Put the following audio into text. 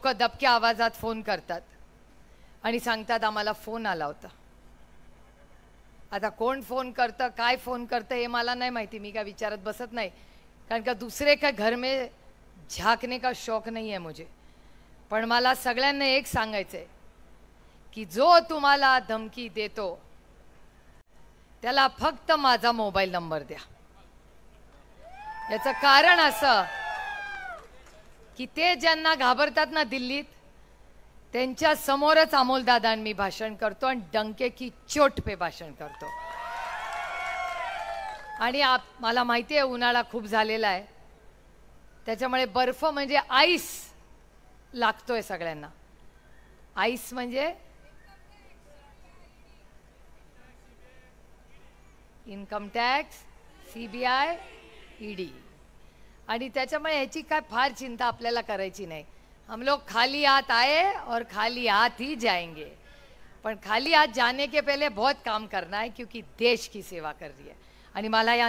लोक दबक्या आवाजात फोन करतात आणि सांगतात आम्हाला फोन आला होता. आता कोण फोन करतं, काय फोन करतं हे मला नाही माहिती, मी काय विचारत बसत नाही, कारण का दुसरे का घर में झांकने का शौक नहीं है मुझे. पण मला सगळ्यांना एक सांगायचं आहे की जो तुम्हाला धमकी देतो त्याला फक्त माझा मोबाईल नंबर द्या. याचं कारण असं की ते ज्यांना घाबरतात ना दिल्लीत, त्यांच्या समोरच अमोलदादा मी भाषण करतो आणि डंके की चोट पे भाषण करतो. आणि मला माहिती आहे उन्हाळा खूप झालेला आहे, त्याच्यामुळे बर्फ म्हणजे आईस लागतोय सगळ्यांना. आईस म्हणजे इन्कम टॅक्स, CBI, ED. आणि त्याच्यामुळे ह्याची काय फार चिंता आपल्याला करायची नाही. हम लोग खाली हाथ आए और खाली हाथ ही जाएंगे. पण खाली हाथ जाने के पहले बहुत काम करना है, क्योंकि देश की सेवा कर रही है. आणि मला या